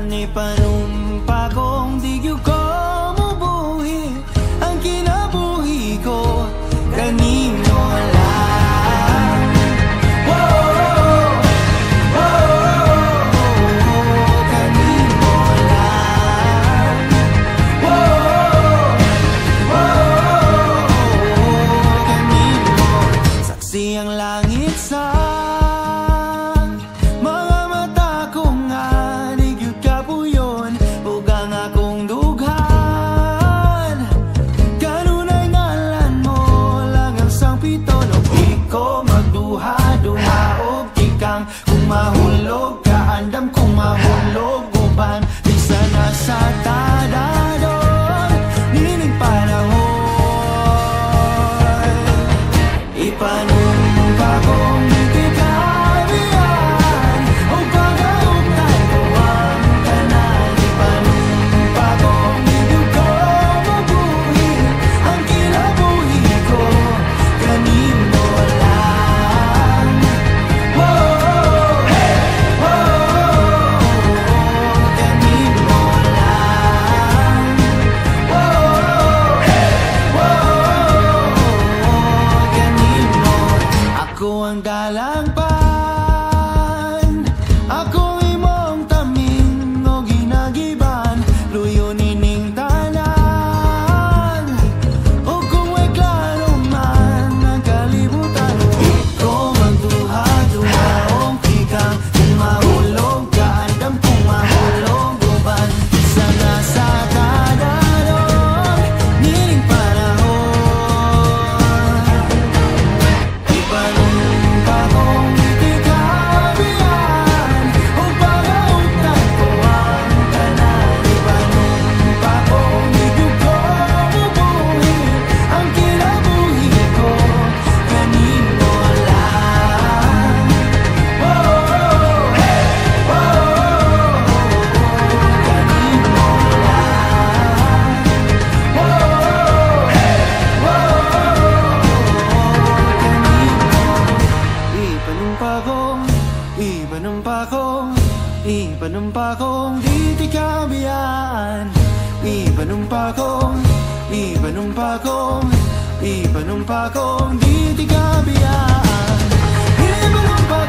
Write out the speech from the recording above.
Ipanumpa kong di gyud ko mubuhi ang kinabuhi ko kanimo lang. Kanimo lang. Kanimo saksi ang langit sa mahulog ka, andam kong mahulog uban di sana sa tadadon nining panahon. Ipanumpa kong di kabiyan o pag-augnan ko ang tanan. Ipanumpa kong di ko mabuhi ang kinabuhi ko kanimo lang. Ako ang dalangpan, ako imong tamin o ginagiban, luyo nining tanan. O kung may klaro man ang kalibutan, ikaw magduha-duha o kikang kung mahulog ka, andam kung mahulog uban isa na sa tadadon nining panahon. Ipanumpa kong di kabiyan o pag-augnan ko ang tanan. Ipanumpa kong di ko mabuhi ang kinabuhi ko kanimo lang. Ipanumpa kong di kabiyan. Ipanumpa kong di kabiyan. Ipanumpa